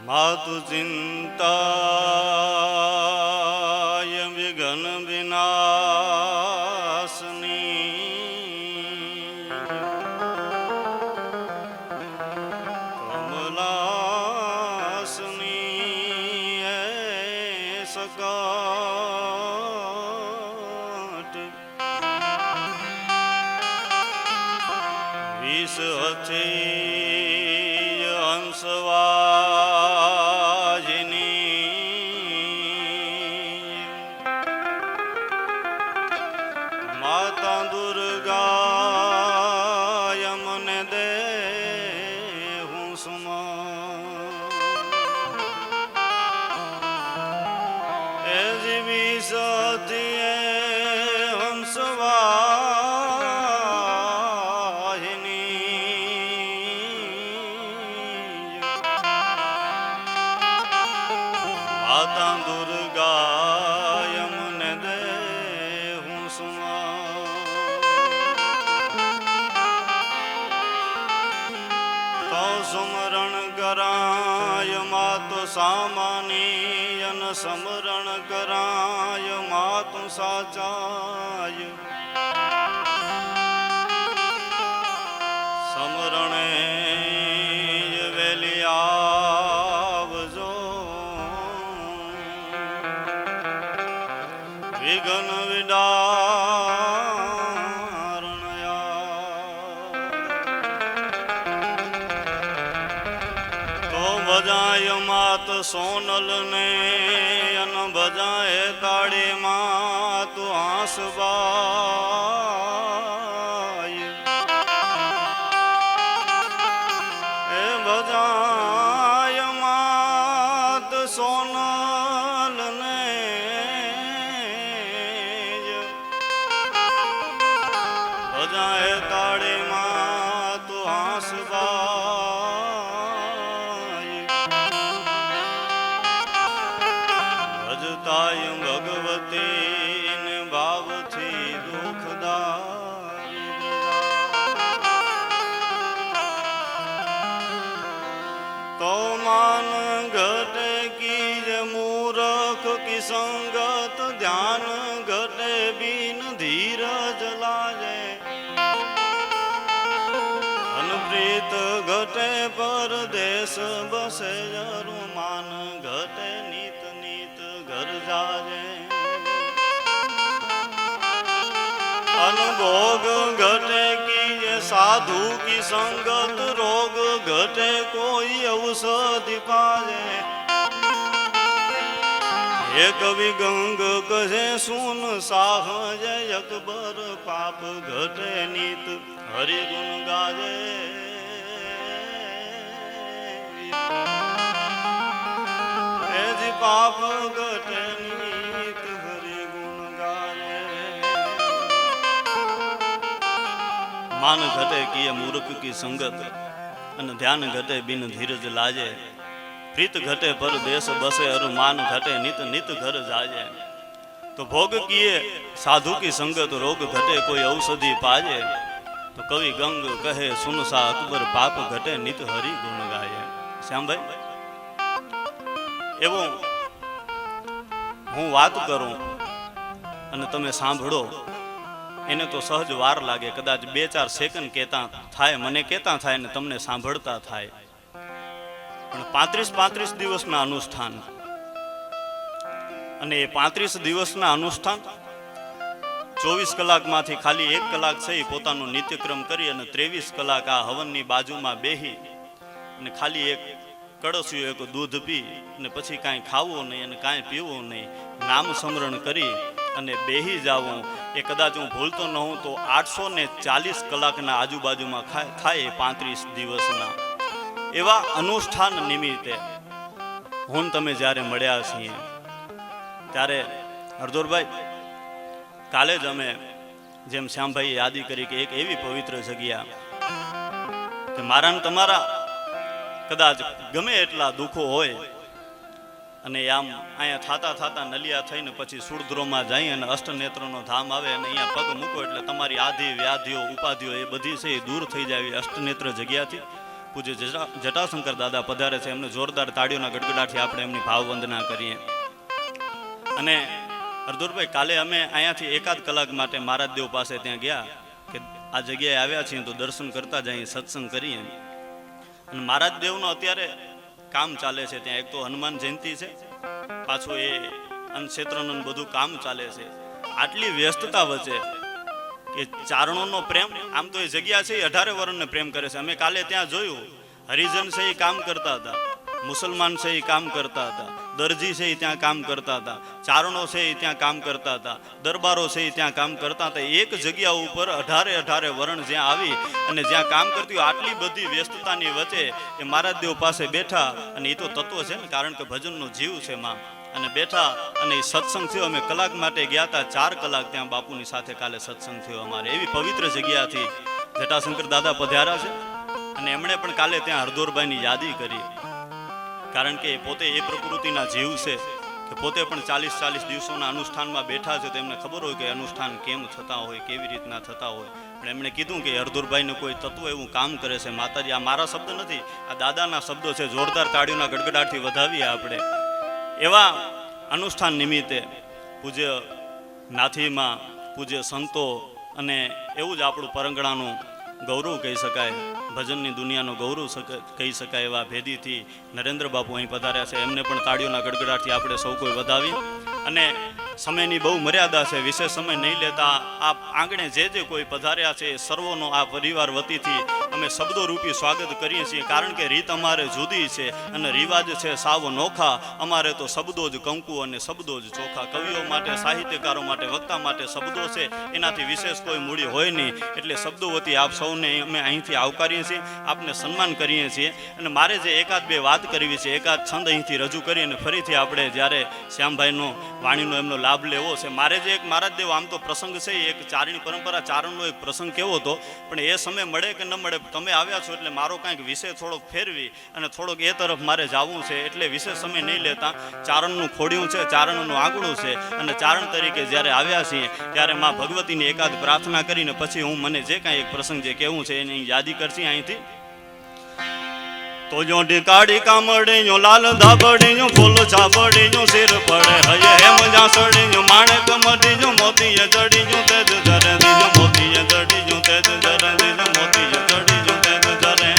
માતુ ચિંતાય વિઘ્ન વિનાશની કમલાસની સકાટ વિષ હથી હંસવાજિની માતા દુર્ગા યમને દે હું સમા એ જીવી સતી માતા દુર્ગા યમને દે હું સમા તો સુમરણ કરાય માતો સામાની અન સમરણ કરાય માતો સાચાય સમરણે વિઘ્ન વિડારણયા તો બજાય માત સોનલ ને અન બજાય તાળી માત આંસબાય એ બજાય માત સોનલ ને બજાય તાળી માં તો આંસબાય ભજતાય ભગવતી ને ભાવથી દુઃખદાય તો માન ઘટે કી મૂરખ કી સંગત ધ્યાન ઘટે બિન ધીરજ લાજે પ્રીત ઘટે પરદેશ બસે રૂમાન ઘટે નીત નીત ઘર જાજે અનભોગ ઘટે કી સાધુ કી સંગત રોગ ઘટે કોઈ ઔષધિ પાજે હે કવિ ગંગ કહે સુન સાહ જય અકબર પાપ ઘટે નીત હરિ ગુણ ગાજે પાપ ઘટે નીત હરિ ગુણ ગાજે માન ઘટે કિય મૂર્ખ કી સંગત અને ધ્યાન ઘટે બિન ધીરજ લાજે પ્રીત ઘટે પર દેશ બસે અરુ માન ઘટે નિત નિત ઘર જાજે તો ભોગ કિए સાધુ કી સંગત રોગ ઘટે કોઈ ઔષધિ પાજે તો કવિ ગંગ કહે સુનસા અકબર પાપ ઘટે નિત હરિ ગુણ ગાયે શ્યામભાઈ એવું હું વાત કરું અને તમે સાંભળો એને તો સહજ વાર લાગે કદાચ 2-4 સેકન્ડ કહેતા થાય મને કહેતા થાય ને તમને સાંભળતા થાય પણ 35 દિવસના અનુષ્ઠાન અને એ 35 દિવસના અનુષ્ઠાન 24 કલાકમાંથી ખાલી 1 કલાક છે પોતાનો નિત્યક્રમ કરી અને 23 કલાક આ હવનની બાજુમાં બેહી અને ખાલી એક કળસ્યું એક દૂધ પી અને પછી કાંઈ ખાવું નહીં અને કાંઈ પીવું નહીં નામ સ્મરણ કરી અને બેહી જાવું એ કદાચ હું ભૂલતો ન હોઉં તો 840 કલાકના આજુબાજુમાં થાય 35 દિવસના એવા અનુષ્ઠાન નિમિત્તે હું તમે જ્યારે મળ્યા છીએ ત્યારે હરદોરભાઈ કાલે જ અમે જેમ શ્યામભાઈએ યાદી કરી કે એક એવી પવિત્ર જગ્યા કે મારા તમારા કદાચ ગમે એટલા દુઃખો હોય અને આમ અહીંયા થાતા થાતા નલિયા થઈને પછી સુરદ્રોમાં જઈ અને અષ્ટનેત્રનો ધામ આવે અને અહીંયા પગ મૂકો એટલે તમારી આધિ વ્યાધિઓ ઉપાધિઓ એ બધી છે એ દૂર થઈ જાય અષ્ટનેત્ર જગ્યાથી પૂજ્ય જટાશંકર દાદા પધારે છે. એમને જોરદાર તાળીઓના ગડગડાટથી આપણે એમની ભાવવંદના કરીએ. અને હરદુરભાઈ, કાલે અમે અહીંયાથી એકાદ કલાક માટે મહારાજ દેવ પાસે ત્યાં ગયા કે આ જગ્યાએ આવ્યા છીએ તો દર્શન કરતા જઈએ, સત્સંગ કરીએ. અને મહારાજ દેવનો અત્યારે કામ ચાલે છે ત્યાં. એક તો હનુમાન જયંતિ છે, પાછું એ અન્નક્ષેત્રનું બધું કામ ચાલે છે. આટલી વ્યસ્તતા વચ્ચે કે ચારણોનો પ્રેમ, આમ તો એ જગ્યા છે એ 18 વર્ષને પ્રેમ કરે છે. અમે કાલે ત્યાં જોયું, હરિજન છે એ કામ કરતા હતા, મુસલમાન છે એ કામ કરતા હતા, દરજી છે એ ત્યાં કામ કરતા હતા, ચારણો છે એ ત્યાં કામ કરતા હતા, દરબારો છે એ ત્યાં કામ કરતા હતા. એક જગ્યા ઉપર 18 વરણ જ્યાં આવી અને જ્યાં કામ કરતી હોય, આટલી બધી વ્યસ્તતાની વચ્ચે એ મહારાજ દેવ પાસે બેઠા. અને એ તો તત્વ છે ને, કારણ કે ભજનનો જીવ છે માં. અને બેઠા અને એ સત્સંગ થયો. અમે કલાક માટે ગયા હતા, 4 કલાક ત્યાં બાપુની સાથે કાલે સત્સંગ થયો અમારે. એવી પવિત્ર જગ્યાથી જટાશંકર દાદા પધાર્યા છે. અને એમણે પણ કાલે ત્યાં હરદોરભાઈની યાદી કરી, કારણ કે પોતે એ પ્રકૃતિના જીવ છે કે પોતે પણ 40 દિવસોના અનુષ્ઠાનમાં બેઠા છે. તો એમને ખબર હોય કે અનુષ્ઠાન કેમ થતા હોય, કેવી રીતના થતા હોય. પણ એમણે કીધું કે હરદુરભાઈને કોઈ તત્વ એવું કામ કરે છે. માતાજી, આ મારા શબ્દ નથી, આ દાદાના શબ્દો છે. જોરદાર તાળીઓના ગડગડાટથી વધાવીએ આપણે. એવા અનુષ્ઠાન નિમિત્તે પૂજ્ય નાથીમાં, પૂજ્ય સંતો, અને એવું જ આપણું પરંગણાનું ગૌરવ કહી શકાય, ભજનની દુનિયાનો ગૌરવ કહી શકાય એવા ભેદીથી નરેન્દ્ર બાપુ અહીં પધાર્યા છે. એમને પણ તાળીઓના ગડગડાટથી આપણે સૌ કોઈ વધાવી. અને સમયની બહુ મર્યાદા છે, વિશેષ સમય નહીં લેતા આ આંગણે જે કોઈ પધાર્યા છે સર્વોનો આ પરિવાર વતીથી અમે શબ્દો રૂપી સ્વાગત કરીએ છીએ. કારણ કે રીત અમારે જુદી છે અને રિવાજ છે સાવ નોખા. અમારે તો શબ્દો જ કંકુ અને શબ્દો જ ચોખા. કવિઓ માટે, સાહિત્યકારો માટે, વક્તા માટે શબ્દો છે, એનાથી વિશેષ કોઈ મૂડી હોય નહીં. એટલે શબ્દો વતી આપ સૌને અમે અહીંથી આવકારીએ છીએ, આપને સન્માન કરીએ છીએ. અને મારે જે એકાદ બે વાત કરવી છે, એકાદ છંદ અહીંથી રજૂ કરી અને ફરીથી આપણે જ્યારે શ્યામભાઈનો વાણીનો એમનો લાભ લેવો છે. મારે જે એક મહારાજ દેવ, આમ તો પ્રસંગ છે, એક ચારણી પરંપરા, ચારણનો એક પ્રસંગ કેવો હતો, પણ એ સમય મળે કે ન મળે, તમે આવ્યા છો એટલે મારો કાંઈક વિષય થોડોક ફેરવી અને થોડોક એ તરફ મારે જવું છે. એટલે વિશેષ સમય નહીં લેતા, ચારણનું ખોડિયું છે, ચારણનું આંગણું છે, અને ચારણ તરીકે જ્યારે આવ્યા છીએ ત્યારે માં ભગવતીની એકાદ પ્રાર્થના કરીને પછી હું મને જે કાંઈ એક પ્રસંગ જે કહેવું છે એની યાદી કરશી અહીંથી. તો જો ઢીકાડી કામડીયો, લાલ ધાબડીયો, ફૂલ છાબડીયો, સિર પડે હયે હેમ જાસડીયો, માણેક મઢીયો, મોતીએ જડીયો, તેજ જરે દીજો, મોતીએ જડીયો, તેજ જરે દીજો, મોતીએ જડીયો, તેજ જરે.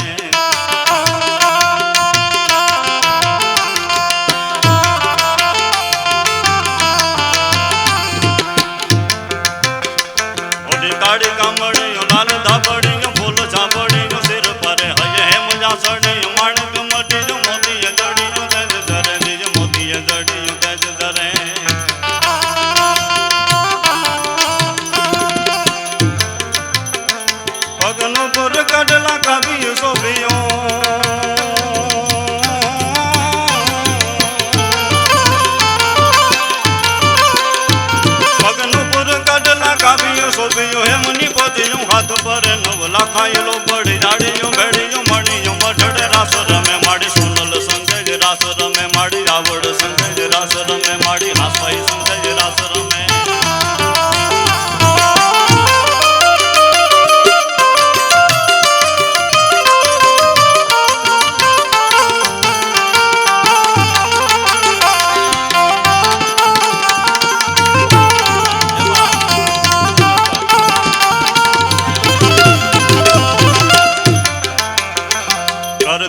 ઓ ઢીકાડી કામડીયો, લાલ ધાબડીયો, ફૂલ છાબડીયો, સિર પડે હયે હેમ જાસડીયો, કડલા કવિ સોભિયો, પગનુપુર કડલા કવિયો સોભિયો, હેમની પોતિયો, હાથ પર 9 લાખાયેલો પડી જાડીયો, ભેડીયો, મણીયો, મઠડે રાસ રમે માડી, સોનલ સંજય રાસ રમે માડી, આવડ સંજય રાસ રમે માડી, હાસભાઈ સંજય રાસ રમે.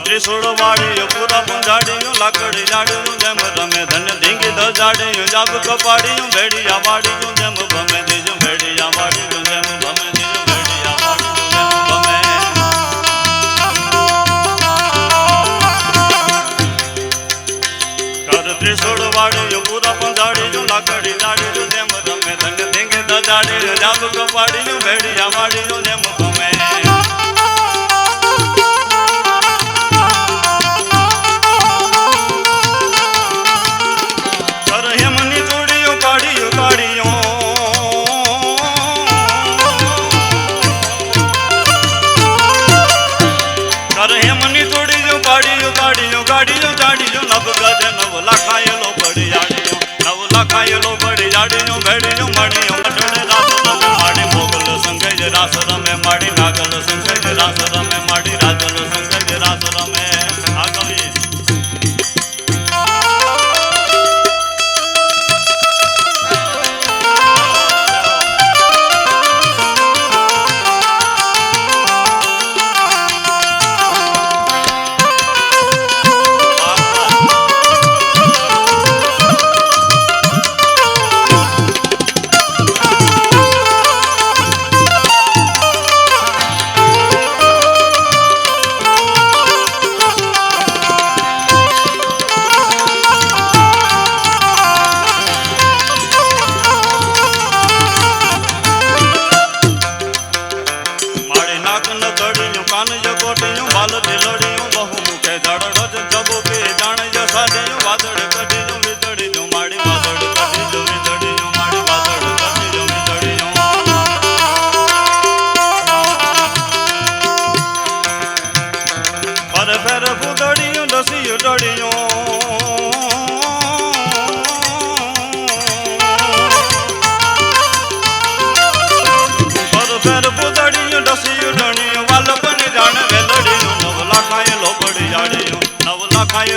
ત્રિશુળ વાળીયો, પૂરા પંજાડીયો, લાકડી જાડીયો, જેમ રમે ધન્ય ધીંગી ધજાડીયો, જાબ કપાડીયો, ભેડિયા વાડીયો, જેમ ભમે દીજો, ભેડિયા વાડીયો, જેમ ભમે દીજો, ભેડિયા વાડીયો, જેમ ભમે. કર ત્રિશુળ વાળીયો, પૂરા પંજાડીયો, લાકડી જાડીયો, જેમ રમે ધન્ય ધીંગી ધજાડીયો, જાબ કપાડીયો, ભેડિયા વાડીયો, જેમ ભમે. ગાડીઓ જાડીઓ, 9 ગજ 9 લાખાયેલો પડી જાડીઓ, 9 લાખાયેલો પડી જાડીઓ, ભેડીઓ, મણીઓ, મઠડે રાસ રમે માડી, મોગલ સંગય રાસ રમે માડી, નાગલ સંગય રાસ રમે માડી, રાજલ સંગય રાસ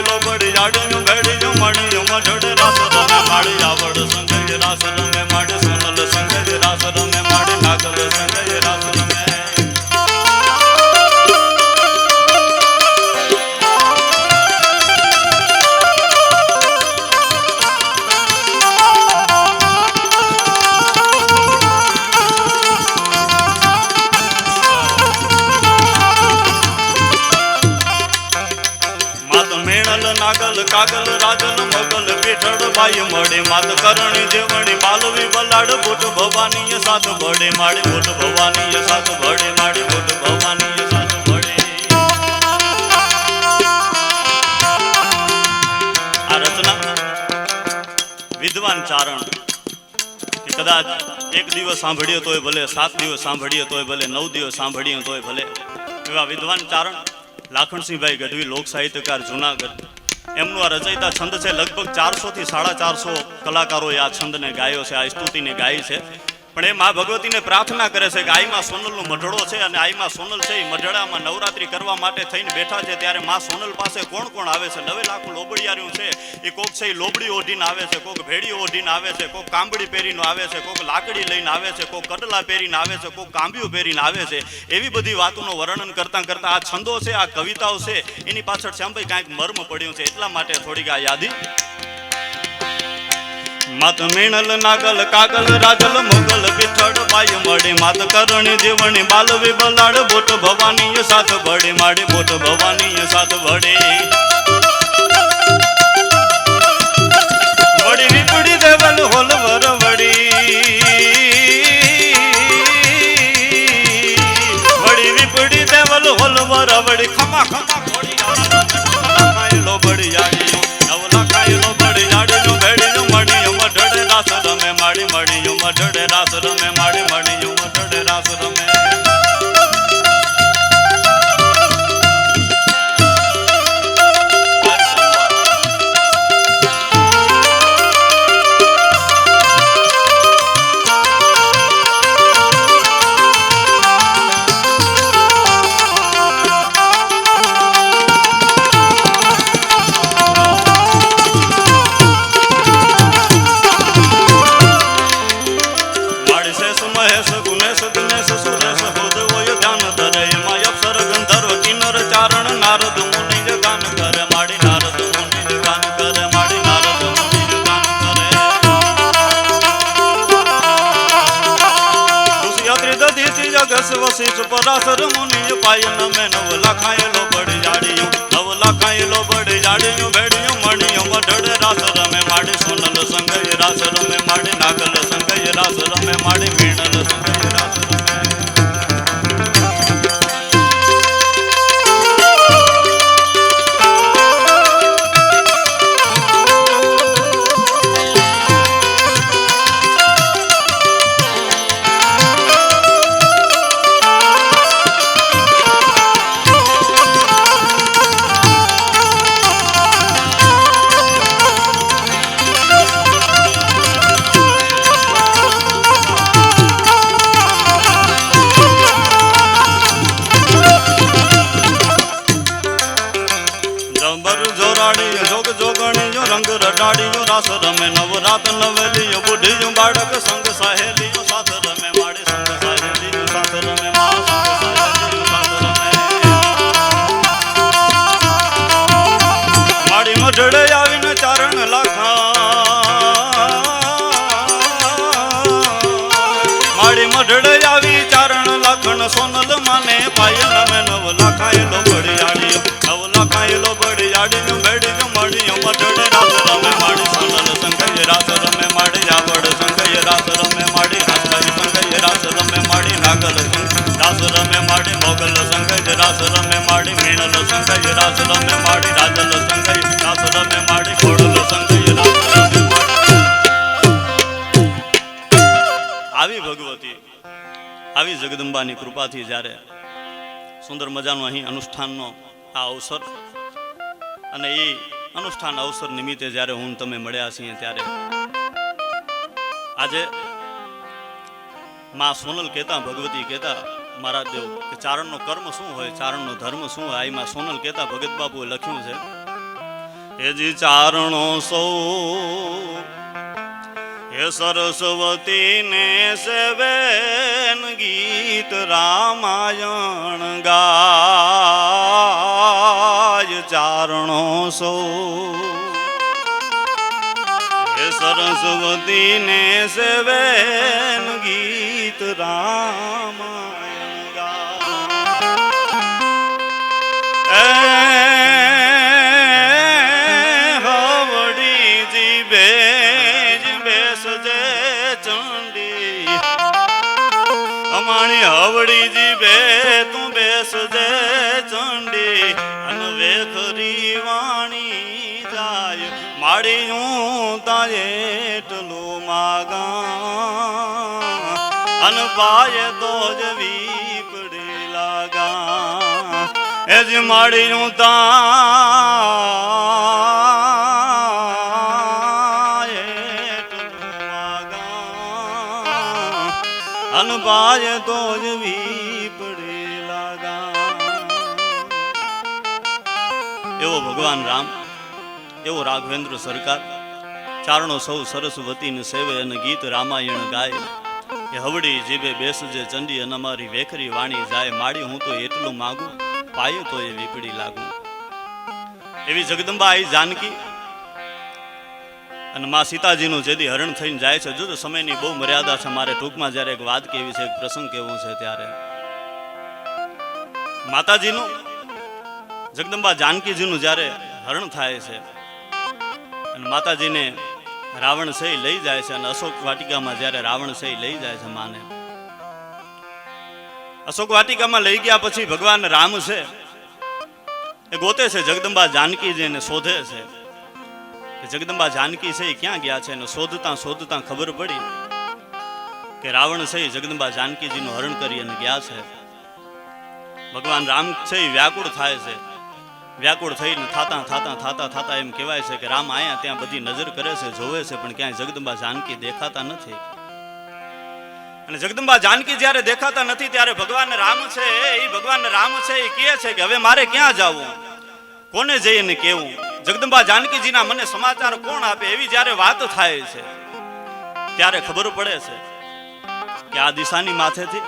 લોબડી જાડ્યું ભેડિયું મણિયું મઢડે રાસ રમે માડી આવડ સંગય રાસ રમે માડી સોનલ સંગય રાસ રમે માડી નાગલ સંગય રાસ રમે નાગલ કાગલ રાજલ મોગલ પીઠળ બાઈ મળે માત કરણી જેવણી બાલવી બલાડ ભૂટ ભવાની સાથ ભળે માડી ભૂટ ભવાની સાથ ભળે માડી ભૂટ ભવાની સાથ ભળે આ રચના વિદ્વાન ચારણ કે કદાચ એક દિવસ સાંભળ્યો તોય ભલે 7 દિવસ સાંભળ્યો તોય ભલે 9 દિવસ સાંભળ્યો તોય ભલે એવા વિદ્વાન ચારણ લાખણસિંહભાઈ ગઢવી લોક સાહિત્યકાર જુનાગઢ એમનું આ રચયિતા છંદ છે લગભગ 400 થી 450 કલાકારોએ આ છંદને ગાયો છે આ સ્તુતિને ગાઈ છે પણ એ માં ભગવતીને પ્રાર્થના કરે છે કે આઈમાં સોનલનો મઢડો છે અને આઈમાં સોનલ છે એ મઢડામાં નવરાત્રી કરવા માટે થઈને બેઠા છે ત્યારે માં સોનલ પાસે કોણ કોણ આવે છે 9 લાખ લોબડિયાર્યું છે એ કોક છે એ લોબડી ઓઢીને આવે છે કોક ભેડી ઓઢીને આવે છે કોક કાંબડી પહેરીને આવે છે કોક લાકડી લઈને આવે છે કોક કડલા પહેરીને આવે છે કોક કાંબિયું પહેરીને આવે છે એવી બધી વાતોનું વર્ણન કરતા કરતા આ છંદો છે આ કવિતાઓ છે એની પાછળ શ્યામભાઈ કાંઈક મર્મ પડ્યું છે એટલા માટે થોડીક આ યાદી માત મેણલ નાગલ કાગલ રાજલ મોગલ પીઠળ બાઈ મળે માત કરણી જીવણી બાલવી બલાડ બોટ ભવાની સાથ ભળે માડે બોટ ભવાની સાથ ભળે વડી વિપડી દેવલ હોલ વરવડી વડી વિપડી દેવલ હોલ વરવડી ખમા ખમા ખોડી ખાય લોબડી જાડી નવલા ખાય લોબડી જાડી ભેડી મણી મઢડે રાસ રમે માડી મણી મઢડે રાસ રમે માડી મણી મઢડે રાસ રમે વશિષ્ઠ પરાશર મુનિ પાયન મેં 9 લાખાયેલો બડી જાડિયું 9 લાખાયેલો બડી જાડિયું ભેડિયું મણિયું મઢડે રાસ રમે માડી સોનલ સંગય રાસ રમે માડી નાગલ સંગય રાસ રમે માડી મેણલ સંગય રાસ રમે રાસ રમે નવરાત નવેલીઓ બુઢીઓ બાળક સંગ સહેલીઓ સાથ રમે માડે સંગ સહેલીઓ સાથ રમે માં સંગ સહેલીઓ સાથ રમે માડી મઢડે આવીને ચારણ લાખા માડી મઢડે આવી ચારણ લાખણ સોનલ માને પાયલ મે 9 લાખાયેલો બડી આડીઓ 9 લાખાયેલો બડી આડીઓ ભેડીઓ મડીઓ મઢડે રાસ રમે માડી સોનલ સંગય રાસ રમે માડી આવડ સંગય રાસ રમે માડી નાગલ સંગય રાસ રમે માડી નાગલ રાસ રમે માડી મોગલ સંગય રાસ રમે માડી મેણલ સંગય રાસ રમે માડી રાજલ સંગય રાસ રમે માડી ખોડલ સંગય રાસ રમે માડી આવી ભગવતી આવી જગદંબાની કૃપાથી જ્યારે સુંદર મજાનો અહીં અનુષ્ઠાનનો આ અવસર અને એ અનુષ્ઠાન અવસર નિમિત્તે જ્યારે હું તમે મળ્યા છીએ ત્યારે આજે માં સોનલ કહેતા ભગવતી કહેતા મહારાજ દેવ કે ચારણનો કર્મ શું હોય ચારણનો ધર્મ શું હોય એમાં સોનલ કહેતા ભગત બાબુએ લખ્યું છે એ જી ચારણો સૌ હે સરસ્વતી ને સેવેન ગીત રામાયણ ગાય ચારણો સૌ હે સરસ્વતી ને સેવેન ગીત રામાયણ ગાય હવડીજી બેજ બેસજે ચંડી અમાણી હવડીજી બે તું બેસજે ચંડી અન વેખરી વાણી જાય માડી હું તારે એટલું માગા અન પાય તો જ વીપડી લાગા એ જ માડી હું તાય એટલું માગા અન પાય તો જ વીપડી લાગા. એવો ભગવાન રામ, એવો રાઘવેન્દ્ર સરકાર, ચારણો સૌ સરસ્વતીને સેવે અને ગીત રામાયણ ગાય. એ હવડી જીભે બેસજે ચંડી અને અમારી વેખરી વાણી જાય માડી હું તો એટલું માગું પાયો તો એ વીપડી લાગું. એવી જગદંબા આઈ જાનકી અને માં સીતાજીનું જેદી હરણ થઈને જાય છે. જો સમયની બહુ મર્યાદા છે, મારે ટૂંકમાં જ્યારે એક વાત કેવી છે, એક પ્રસંગ કેવો છે, ત્યારે માતાજીનું જગદંબા જાનકીજીનું જ્યારે હરણ થાય છે અને માતાજીને રાવણ સહી લઈ જાય છે અને અશોક વાટિકામાં જ્યારે રાવણ સહી લઈ જાય છે માને, અશોક વાટિકામાં લઈ ગયા પછી ભગવાન રામ છે એ ગોતે છે જગદંબા જાનકીજીને શોધે છે કે જગદંબા જાનકી છે ક્યાં ગયા છે. અને શોધતા શોધતા ખબર પડી કે રાવણ છે જગદંબા જાનકીજીનું હરણ કરી અને ગયા છે. ભગવાન રામ છે વ્યાકુળ થાય છે. વ્યાકુળ થઈને થાતા એમ કહેવાય છે કે રામ આયા ત્યાં બધી નજર કરે છે, જોવે છે, પણ ક્યાંય જગદંબા જાનકી દેખાતા નથી. અને જગદંબા જાનકી જ્યારે દેખાતા નથી ત્યારે ભગવાન રામ છે એ કહે છે કે હવે મારે ક્યાં જવું, કોને જઈને કેવું, જગદંબા જાનકીજીના મને સમાચાર કોણ આપે. એવી જ્યારે વાત થાય છે ત્યારે ખબર પડે છે કે આ દિશાની માથેથી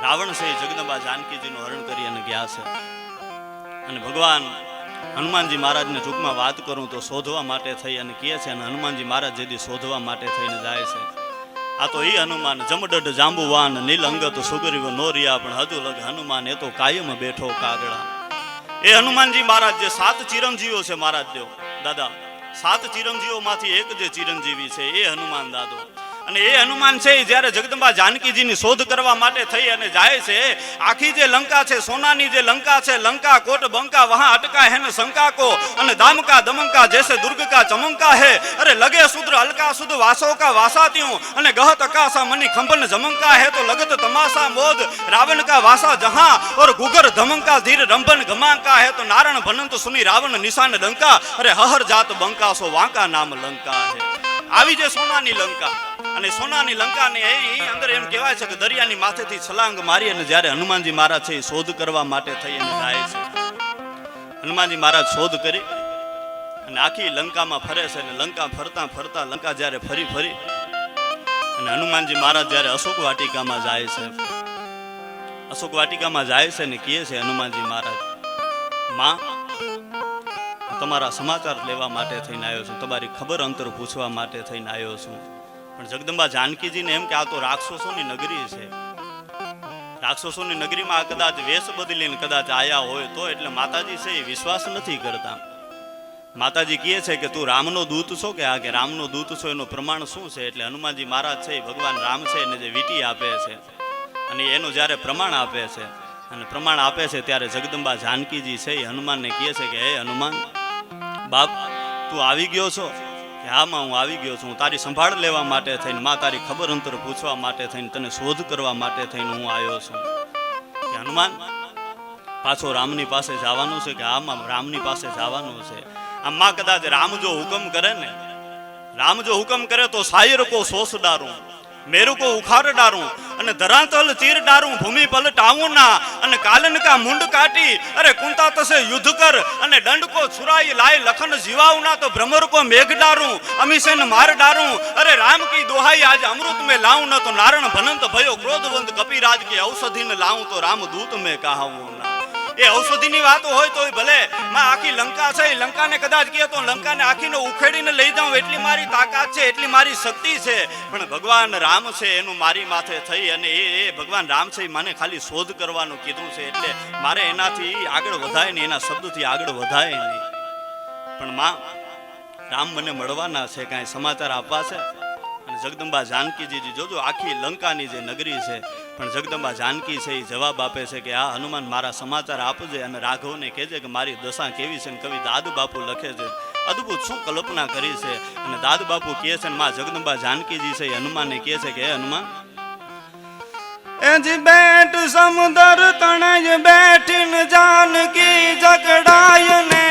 રાવણ છે જગદંબા જાનકીજીનું હરણ કરી અને ગયા છે. અને ભગવાન હનુમાનજી મહારાજને ટૂંકમાં વાત કરું તો શોધવા માટે થઈ અને કહે છે. અને હનુમાનજી મહારાજ જેથી શોધવા માટે થઈને જાય છે. આ તો એ હનુમાન જમડડ જાંબુવાન નીલ અંગત સુગ્રીવ નોરિયા પણ હજુ લગ હનુમાન એ તો કાયમ બેઠો કાગડા. એ હનુમાનજી મહારાજ જે 7 ચિરંજીવો છે મહારાજ દેવ દાદા, 7 ચિરંજીવો માંથી એક જે ચિરંજીવી છે એ હનુમાન દાદો. અને એ હનુમાન છે જ્યારે જગદંબા જાનકીજીની શોધ કરવા માટે થઈ અને જાય છે. આખી જે લંકા છે સોનાની જે લંકા છે, લંકા કોટ બંકા વહાં અટકા હે ને શંકા કો અને દામકા દમંકા જૈસે દુર્ગ કા ચમંકા હે અરે લગે શુદ્ર અલકા શુદ્ધ વાસો કા વાસાત્યું અને ગહત અકાસા મની ખંભન જમંકા હે તો લગત તમાસા મોદ રાવણ કા વાસા જહાં और गुगर धमंका धीर रंभन घमांका है तो नारण भनंत सुनी रावण निशान लंका अरे हहर जात बंका सो वांका नाम लंका है. આવી જે સોનાની લંકા અને સોનાની લંકાને અંદર એમ કહેવાય છે કે દરિયાની માથેથી છલાંગ મારી અને જ્યારે હનુમાનજી મહારાજ છે શોધ કરવા માટે થઈ અને જાય છે. હનુમાનજી મહારાજ શોધ કરી અને આખી લંકામાં ફરે છે અને લંકા ફરતા લંકા જ્યારે ફરી અને હનુમાનજી મહારાજ જ્યારે અશોક વાટિકામાં જાય છે, અશોક વાટિકામાં જાય છે ને કહે છે હનુમાનજી મહારાજ, માં તમારા સમાચાર લેવા માટે થઈને આવ્યો છું, તમારી ખબર અંતર પૂછવા માટે થઈને આવ્યો છું. પણ જગદંબા જાનકીજીને એમ કે આ તો રાક્ષસોની નગરી છે, રાક્ષસોની નગરીમાં કદાચ વેશ બદલીને કદાચ આયા હોય તો, એટલે માતાજી છે એ વિશ્વાસ નથી કરતા. માતાજી કહે છે કે તું રામનો દૂત છો કે આ કે રામનો દૂત છો એનું પ્રમાણ શું છે. એટલે હનુમાનજી મહારાજ છે ભગવાન રામ છે એને જે વીટી આપે છે અને એનું જ્યારે પ્રમાણ આપે છે અને પ્રમાણ આપે છે ત્યારે જગદંબા જાનકીજી છે એ હનુમાનને કહે છે કે હે હનુમાન બાપ તું આવી ગયો છો કે હા માં હું આવી ગયો છું, હું તારી સંભાળ લેવા માટે થઈને માં તારી ખબર અંતર પૂછવા માટે થઈને તને શોધ કરવા માટે થઈને હું આવ્યો છું. કે હનુમાન પાછો રામની પાસે જવાનું છે કે હા માં રામની પાસે જવાનું છે. આમ માં કદાચ રામ જો હુકમ કરે ને, રામ જો હુકમ કરે તો શાયર કો સોસ ડારું मेरू को उखाड़ डारूं અને ધરાતલ ચીર ડારું ભૂમિ પલટાવું ના અને કાલન કા મુંડ કાટી અરે કુંતા તસે યુદ્ધ કર અને દંડ કો છુરાઈ લાય લખન જીવાઉ ના તો ભ્રમર કો મેઘ ડારું અમીસેન માર ડારું અરે રામ की दोहाई आज अमृत में लाऊं न तो नारण भनंत भयो क्रोधवंत कपिराज की औषधि न लाऊं तो रामदूत में कहाऊं ना એ ઔષધિની વાત હોય તો ભલે માં આખી લંકા છે લંકાને કદાચ કહે તો લંકાને આખીને ઉખેડીને લઈ જાઉં એટલી મારી તાકાત છે એટલી મારી શક્તિ છે પણ ભગવાન રામ છે એનું મારી માથે થઈ અને એ ભગવાન રામ છે મને ખાલી શોધ કરવાનું કીધું છે એટલે મારે એનાથી આગળ વધાય નહીં એના શબ્દથી આગળ વધાય નહીં પણ માં રામ મને મળવાના છે કાંઈ સમાચાર આપવા છે અને જગદંબા જાનકીજી જોજો આખી લંકાની જે નગરી છે પણ જગદંબા જાનકી છે એ જવાબ આપે છે કે આ હનુમાન મારા સમાચાર આપજે અને રાઘવને કહેજે કે મારી દશા કેવી છે. કવિ દાદ બાપુ લખે છે અદ્ભુત શું કલ્પના કરી છે અને દાદ બાપુ કહે છે માં જગદંબા જાનકીજી છે એ હનુમાનને કહે છે કે હે હનુમાન એજી બેટ સમુદર તણે બેઠીને જાનકી જગડાય ને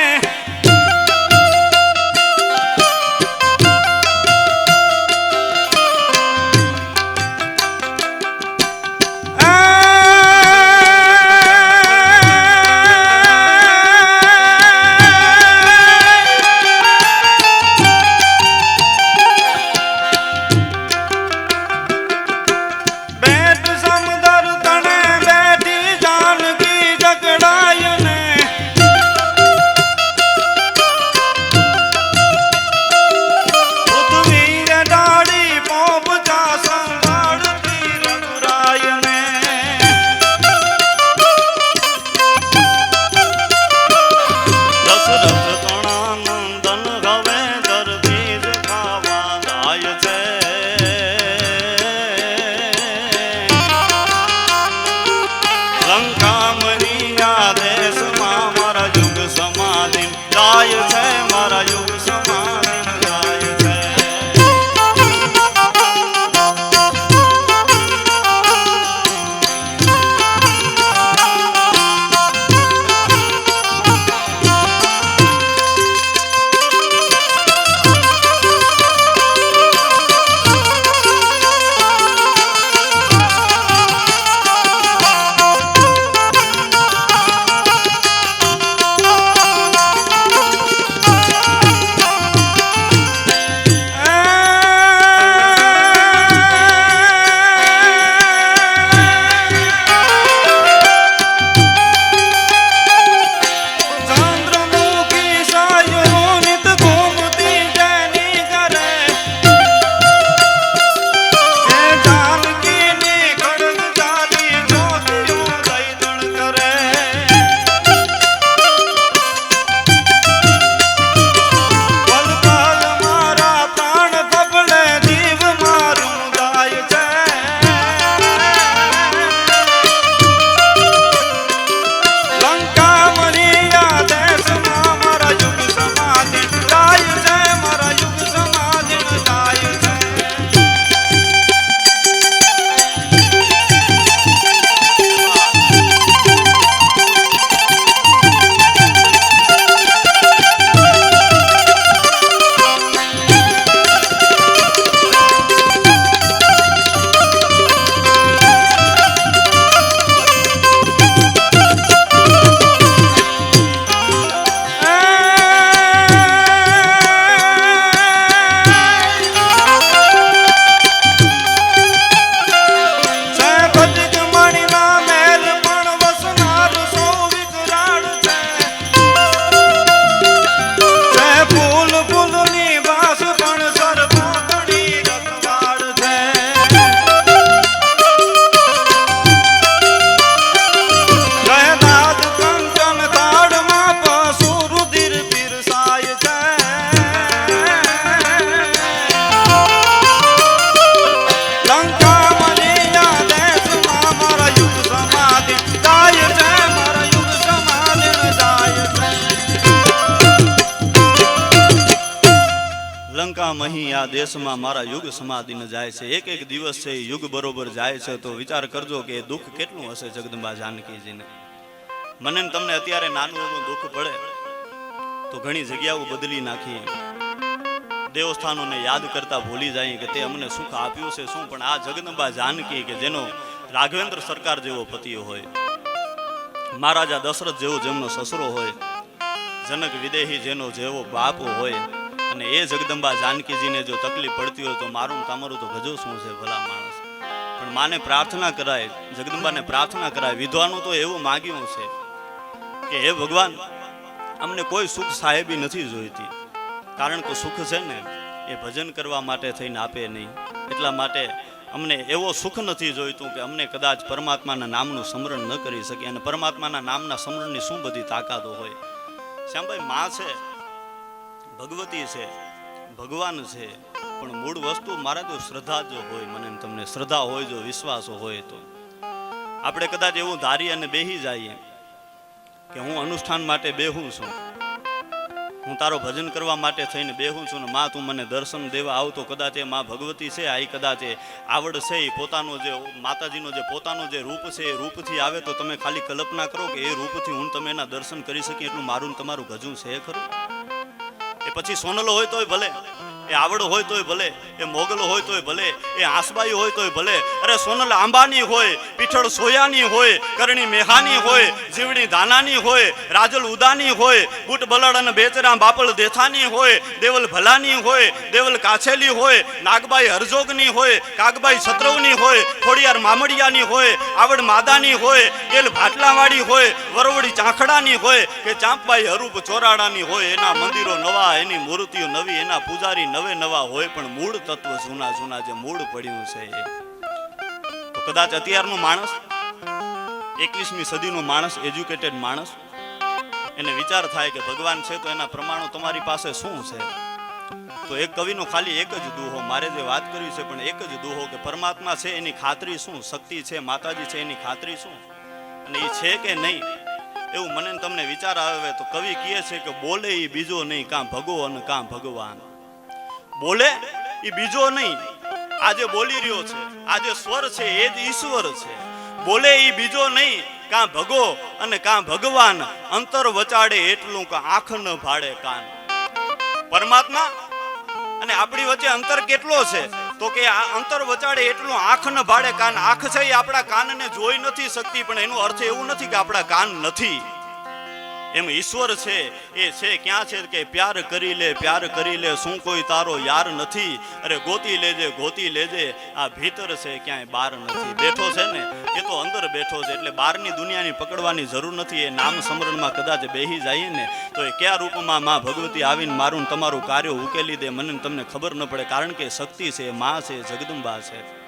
આ દેશમાં મારા યુગ સમાધિને જાય છે એક એક દિવસ છે યુગ બરોબર જાય છે તો વિચાર કરજો કે દુઃખ કેટલું હશે જગદંબા જાનકીજીને. મને તમને અત્યારે નાનું એવું દુઃખ પડે તો ઘણી જગ્યાઓ બદલી નાખીએ દેવસ્થાનોને યાદ કરતા ભૂલી જાય કે તે અમને સુખ આપ્યું છે શું. પણ આ જગદંબા જાનકી કે જેનો રાઘવેન્દ્ર સરકાર જેવો પતિ હોય, મહારાજા દશરથ જેવો જેમનો સસરો હોય, જનક વિદેહી જેનો જેવો બાપ હોય, અને એ જગદંબા જાનકીજીને જો તકલીફ પડતી હોય તો મારું તમારું તો ગજો શું છે ભલા માણસ. પણ માને પ્રાર્થના કરાય, જગદંબાને પ્રાર્થના કરાય. વિદ્વાનું તો એવું માગ્યું છે કે હે ભગવાન, અમને કોઈ સુખ સાહેબી નથી જોઈતી, કારણ કે સુખ છે ને એ ભજન કરવા માટે થઈને આપે નહીં. એટલા માટે અમને એવો સુખ નથી જોઈતું કે અમને કદાચ પરમાત્માના નામનું સ્મરણ ન કરી શકીએ. અને પરમાત્માના નામના સ્મરણની શું બધી તાકાતો હોય. શ્યામભાઈ, માં છે, ભગવતી છે, ભગવાન છે, પણ મૂળ વસ્તુ મારે તો શ્રદ્ધા જો હોય, મને તમને શ્રદ્ધા હોય, જો વિશ્વાસ હોય તો આપણે કદાચ એવું ધારી અને બેહી જઈએ કે હું અનુષ્ઠાન માટે બેહું છું, હું તારો ભજન કરવા માટે થઈને બેહું છું ને માં તું મને દર્શન દેવા આવતો. કદાચ એ માં ભગવતી છે, આ કદાચ એ આવડ છે, એ પોતાનો જે માતાજીનો જે પોતાનો જે રૂપ છે એ રૂપથી આવે તો તમે ખાલી કલ્પના કરો કે એ રૂપથી હું તમે એના દર્શન કરી શકીએ એટલું મારું તમારું ગજું છે ખરું. એ પછી સોનલો હોય તોય ભલે, એ આવડ હોય તોય ભલે, એ મોગલ હોય તોય ભલે, એ આસબાઈ હોય તોય ભલે. અરે સોનલ આંબાની હોય, પીઠળ સોયાની હોય, કરણી મેહાની હોય, જીવડી દાનાની હોય, રાજલ ઉદાની હોય, બુટ બલડ અને બેચરા બાપળ દેથાની હોય, દેવલ ભલાની હોય, દેવલ કાછેલી હોય, નાગબાઈ હરજોગની હોય, કાગબાઈ સત્રવની હોય, ખોડિયાર મામડિયાની હોય, આવડ માદાની હોય, ગેલ ભાટલાવાળી હોય, વરવડી ચાંખડાની હોય, કે ચાંપબાઈ હરૂપ ચોરાડાની હોય. એના મંદિરો નવા, એની મૂર્તિઓ નવી, એના પૂજારી નવે નવા હોય, પણ મૂળ તત્વ જૂના જૂના જે મૂળ પડ્યું છે એ તો કદાચ અત્યારનો માણસ, 21મી સદીનો માણસ, એજ્યુકેટેડ માણસ, એને વિચાર થાય કે ભગવાન છે તો એના પ્રમાણો તમારી પાસે શું છે. તો એક કવિનો ખાલી એક જ દુહો મારે જે વાત કરવી છે, પણ એક જ દુહો કે પરમાત્મા છે એની ખાતરી શું, શક્તિ છે, માતાજી છે એની ખાતરી શું, અને એ છે કે નહીં એવું મને તમને વિચાર આવે તો કવિ કહે છે કે બોલે એ બીજો નહીં, કાં ભગો અને કાં ભગવાન. બોલે એ બીજો નહીં, આજે બોલી રહ્યો છે, આજે સ્વર છે એ જ ઈશ્વર છે. બોલે એ બીજો નહીં, કાં ભગો અને કાં ભગવાન, અંતર વચાડે એટલું કે આંખ ન ભાડે કાન. પરમાત્મા અને આપણી વચ્ચે અંતર કેટલો છે તો કે આ અંતર વચાડે એટલું આંખ ન ભાડે કાન. આંખ છે એ આપણા કાનને જોઈ નથી શકતી, પણ એનો અર્થ એવું નથી કે આપણા કાન નથી. એમ ઈશ્વર છે એ છે ક્યાં છે કે પ્યાર કરી લે, પ્યાર કરી લે, શું કોઈ તારો યાર નથી. અરે ગોતી લેજે, ગોતી લેજે, આ ભીતર છે ક્યાંય બહાર નથી. બેઠો છે ને એ તો અંદર બેઠો છે, એટલે બહારની દુનિયાની પકડવાની જરૂર નથી. એ નામ સ્મરણમાં કદાચ બેહી જાય ને તો એ કયા રૂપમાં માં ભગવતી આવીને મારું તમારું કાર્ય ઉકેલી દે મને તમને ખબર ન પડે, કારણ કે શક્તિ છે, માં છે, જગદંબા છે.